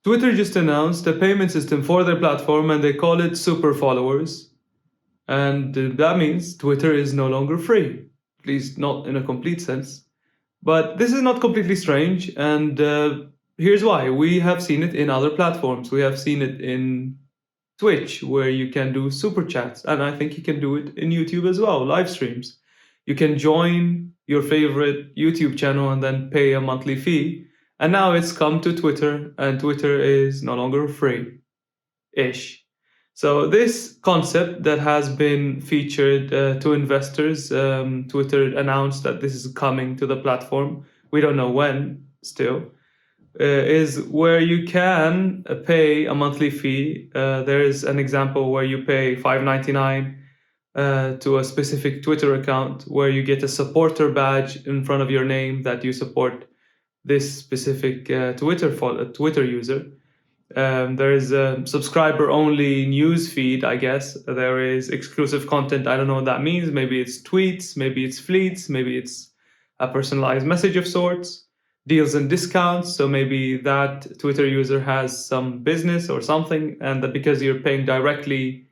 Twitter just announced a payment system for their platform and they call it super followers. And that means Twitter is no longer free, at least not in a complete sense. But this is not completely strange, and here's why. We have seen it in other platforms. We have seen it in Twitch, where you can do super chats, and I think you can do it in YouTube as well, live streams. You can join your favorite YouTube channel and then pay a monthly fee. And now it's come to Twitter, and Twitter is no longer free-ish. So this concept that has been featured to investors, Twitter announced that this is coming to the platform. We don't know when still, is where you can pay a monthly fee. There is an example where you pay $5.99 to a specific Twitter account where you get a supporter badge in front of your name that you support this specific Twitter user. There is a subscriber-only news feed, I guess. There is exclusive content. I don't know what that means. Maybe it's tweets, maybe it's fleets, maybe it's a personalized message of sorts, deals and discounts. So maybe that Twitter user has some business or something, and that because you're paying directly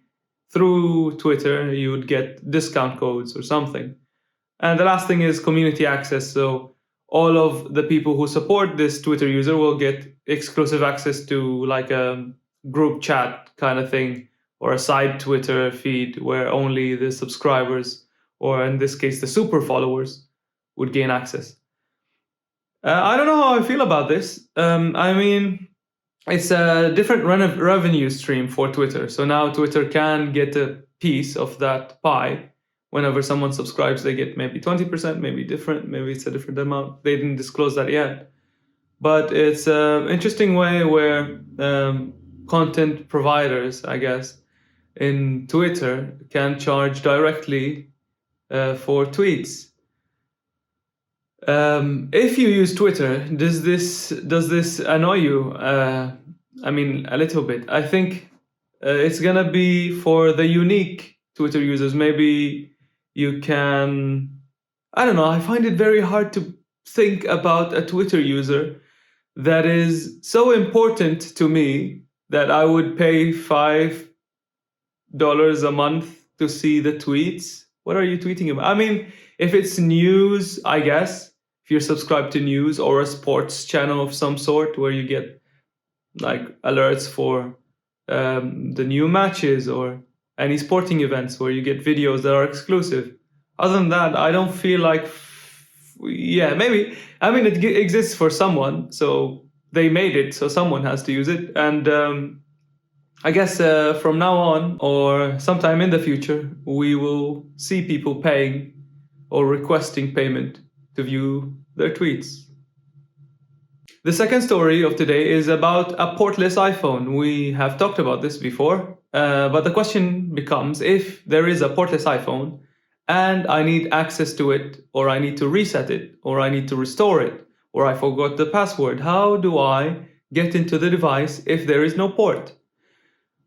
through Twitter, you would get discount codes or something. And the last thing is community access. So all of the people who support this Twitter user will get exclusive access to like a group chat kind of thing, or a side Twitter feed where only the subscribers, or in this case, the super followers, would gain access. I don't know how I feel about this. I mean, it's a different revenue stream for Twitter. So now Twitter can get a piece of that pie. Whenever someone subscribes, they get maybe 20%, maybe it's a different amount. They didn't disclose that yet. But it's an interesting way where content providers, I guess, in Twitter can charge directly for tweets. If you use Twitter, does this annoy you? I mean, a little bit. I think it's gonna be for the unique Twitter users. Maybe you can, I don't know, I find it very hard to think about a Twitter user that is so important to me that I would pay $5 a month to see the tweets. What are you tweeting about? I mean, if it's news, I guess, if you're subscribed to news or a sports channel of some sort where you get like alerts for the new matches or any sporting events where you get videos that are exclusive. Other than that, I don't feel like, maybe. I mean, it exists for someone, so they made it, so someone has to use it. And I guess from now on, or sometime in the future, we will see people paying or requesting payment to view their tweets. The second story of today is about a portless iPhone. We have talked about this before, but the question becomes, if there is a portless iPhone and I need access to it, or I need to reset it, or I need to restore it, or I forgot the password, how do I get into the device if there is no port?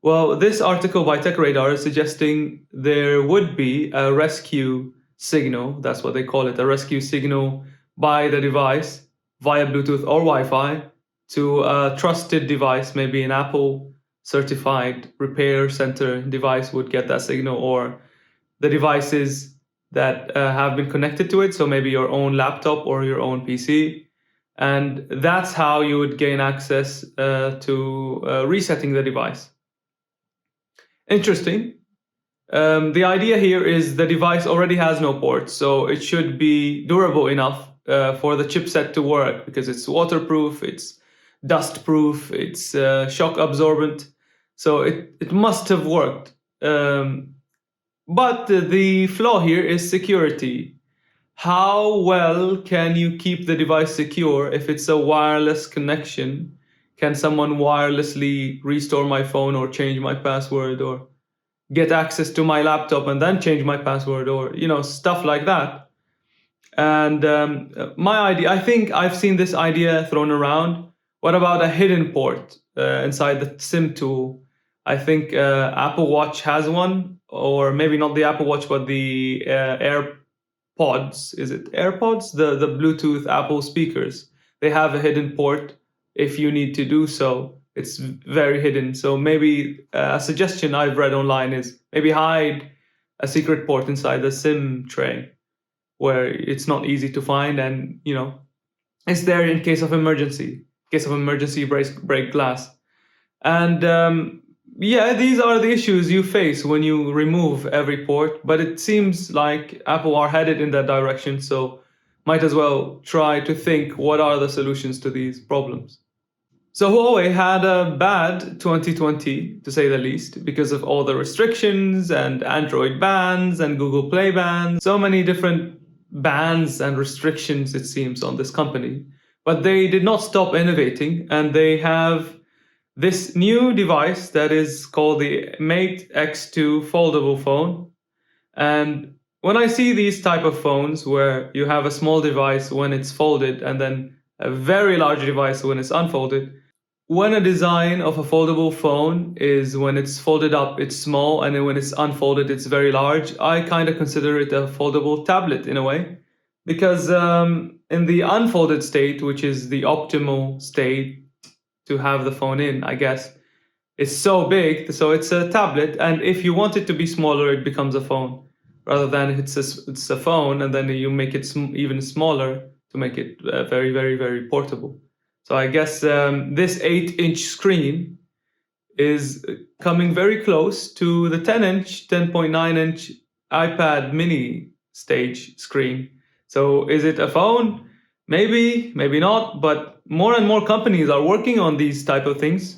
Well, this article by TechRadar is suggesting there would be a rescue signal, that's what they call it, a rescue signal by the device via Bluetooth or Wi-Fi to a trusted device, maybe an Apple certified repair center device would get that signal, or the devices that have been connected to it, so maybe your own laptop or your own PC. And that's how you would gain access to resetting the device. Interesting. The idea here is the device already has no ports, so it should be durable enough for the chipset to work, because it's waterproof, it's dust-proof, it's shock absorbent, so it must have worked. But the flaw here is security. How well can you keep the device secure if it's a wireless connection? Can someone wirelessly restore my phone or change my password, or get access to my laptop and then change my password, or stuff like that? And my idea, I think I've seen this idea thrown around. What about a hidden port inside the SIM tool? I think Apple Watch has one, or maybe not the Apple Watch, but the AirPods. Is it AirPods? The Bluetooth Apple speakers. They have a hidden port if you need to do so. it's very hidden. So maybe a suggestion I've read online is maybe hide a secret port inside the SIM tray where it's not easy to find, and it's there in case of emergency. Break glass. And yeah, these are the issues you face when you remove every port, but it seems like Apple are headed in that direction, so might as well try to think what are the solutions to these problems. So Huawei had a bad 2020, to say the least, because of all the restrictions and Android bans and Google Play bans. So many different bans and restrictions, it seems, on this company. But they did not stop innovating, and they have this new device that is called the Mate X2 foldable phone. And when I see these type of phones where you have a small device when it's folded and then a very large device when it's unfolded, when a design of a foldable phone is when it's folded up, it's small, and then when it's unfolded, it's very large, I kind of consider it a foldable tablet in a way. Because in the unfolded state, which is the optimal state to have the phone in, I guess, it's so big, so it's a tablet. And if you want it to be smaller, it becomes a phone, rather than it's a phone and then you make it even smaller to make it very, very, very portable. So I guess this 8-inch screen is coming very close to the 10.9-inch iPad mini stage screen. So is it a phone? Maybe, maybe not, but more and more companies are working on these type of things.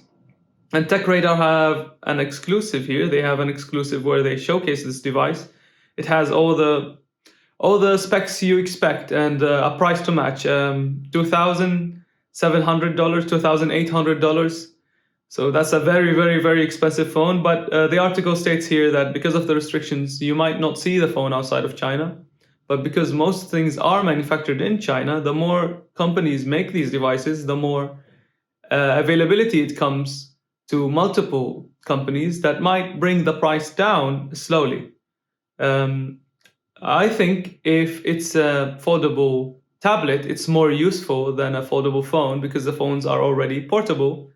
And TechRadar have an exclusive here. They have an exclusive where they showcase this device. It has all the specs you expect and a price to match. $2,700, $2,800. So that's a very, very, very expensive phone. But the article states here that because of the restrictions, you might not see the phone outside of China. But because most things are manufactured in China, the more companies make these devices, the more availability it comes to multiple companies that might bring the price down slowly. I think if it's a foldable tablet, it's more useful than a foldable phone because the phones are already portable.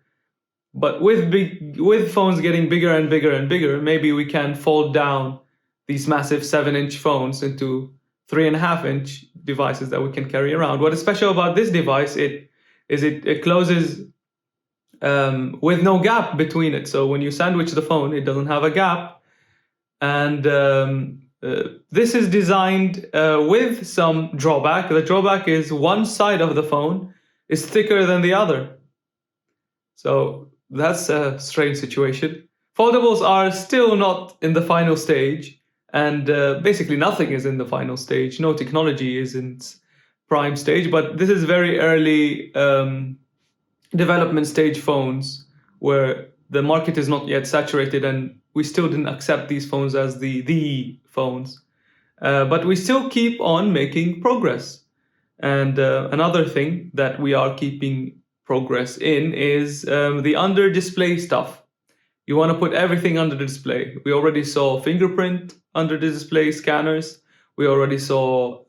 But with phones getting bigger and bigger and bigger, maybe we can fold down these massive 7-inch phones into 3.5-inch devices that we can carry around. What is special about this device it closes with no gap between it. So when you sandwich the phone, it doesn't have a gap. And this is designed with some drawback. The drawback is one side of the phone is thicker than the other. So that's a strange situation. Foldables are still not in the final stage. And basically nothing is in the final stage. No technology is in its prime stage, but this is very early development stage phones where the market is not yet saturated, and we still didn't accept these phones as the phones. But we still keep on making progress. And another thing that we are keeping progress in is the under-display stuff. You want to put everything under the display. We already saw fingerprint under the display, scanners. We already saw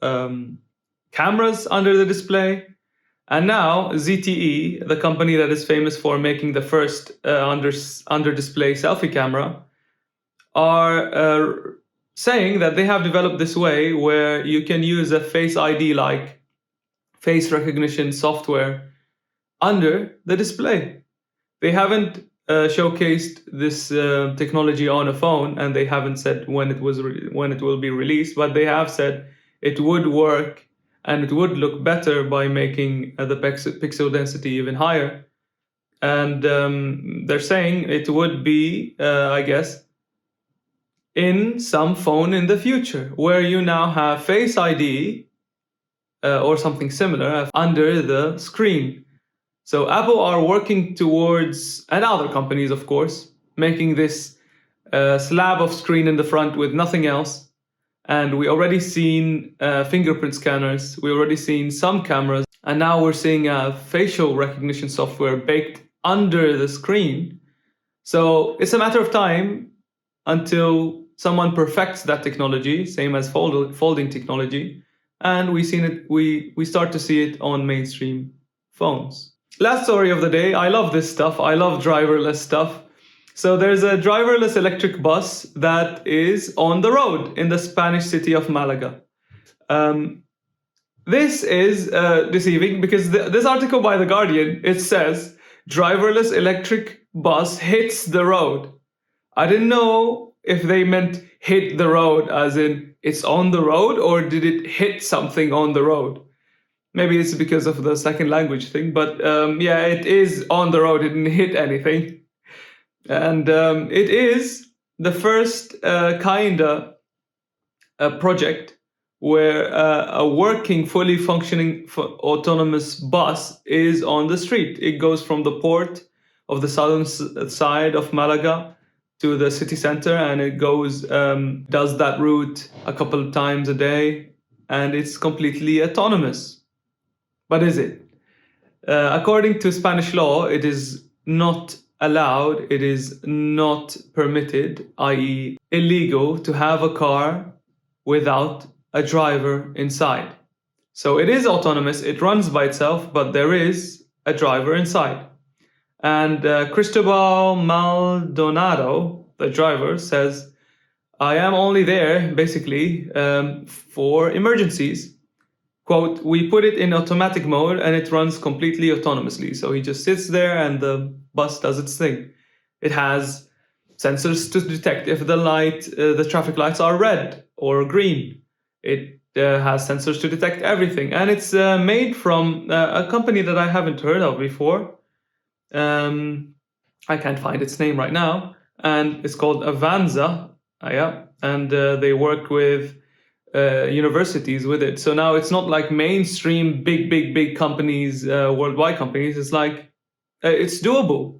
cameras under the display. And now ZTE, the company that is famous for making the first under-display selfie camera, are saying that they have developed this way where you can use a Face ID-like face recognition software under the display. They haven't showcased this technology on a phone, and they haven't said when it will be released, but they have said it would work and it would look better by making the pixel density even higher. And they're saying it would be, I guess, in some phone in the future, where you now have Face ID or something similar under the screen. So Apple are working towards, and other companies, of course, making this slab of screen in the front with nothing else. And we already seen fingerprint scanners. We already seen some cameras. And now we're seeing facial recognition software baked under the screen. So it's a matter of time until someone perfects that technology, same as folding technology. And we start to see it on mainstream phones. last story of the day. I love this stuff. I love driverless stuff. So there's a driverless electric bus that is on the road in the Spanish city of Malaga. This is deceiving because this article by The Guardian, it says driverless electric bus hits the road. I didn't know if they meant hit the road as in it's on the road, or did it hit something on the road? Maybe it's because of the second language thing, but yeah, it is on the road. It didn't hit anything. And it is the first kind of project where a working, fully functioning autonomous bus is on the street. It goes from the port of the southern side of Malaga to the city center, and it goes, does that route a couple of times a day, and it's completely autonomous. But is it? According to Spanish law, it is not allowed, it is not permitted, i.e. illegal, to have a car without a driver inside. So it is autonomous, it runs by itself, but there is a driver inside. And Cristobal Maldonado, the driver, says, I am only there, basically, for emergencies. Quote, we put it in automatic mode and it runs completely autonomously. So he just sits there and the bus does its thing. It has sensors to detect if the traffic lights are red or green. It has sensors to detect everything. And it's made from a company that I haven't heard of before. I can't find its name right now. And it's called Avanza. Yeah. And they work with universities with it. So now it's not like mainstream big companies, worldwide companies. It's like it's doable.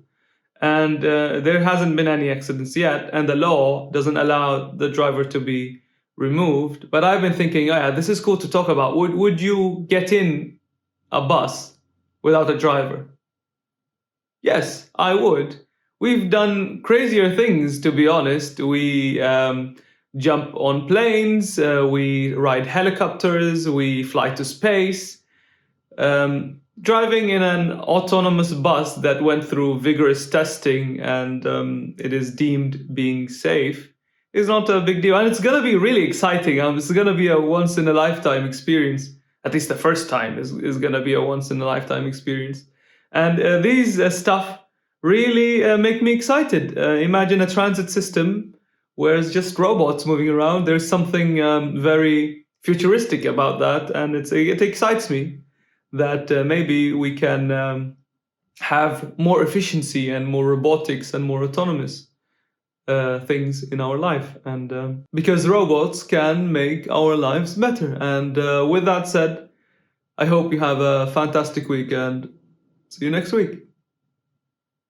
And there hasn't been any accidents yet, and the law doesn't allow the driver to be removed. But I've been thinking, oh yeah, this is cool to talk about. Would you get in a bus without a driver? Yes, I would. We've done crazier things, to be honest. We jump on planes, we ride helicopters, we fly to space. Driving in an autonomous bus that went through vigorous testing and it is deemed being safe is not a big deal. And it's going to be really exciting. It's going to be a once-in-a-lifetime experience. At least the first time is going to be a once-in-a-lifetime experience. And these stuff really make me excited. Imagine a transit system where it's just robots moving around. There's something very futuristic about that, and it excites me that maybe we can have more efficiency and more robotics and more autonomous things in our life. And because robots can make our lives better. And with that said, I hope you have a fantastic week and see you next week.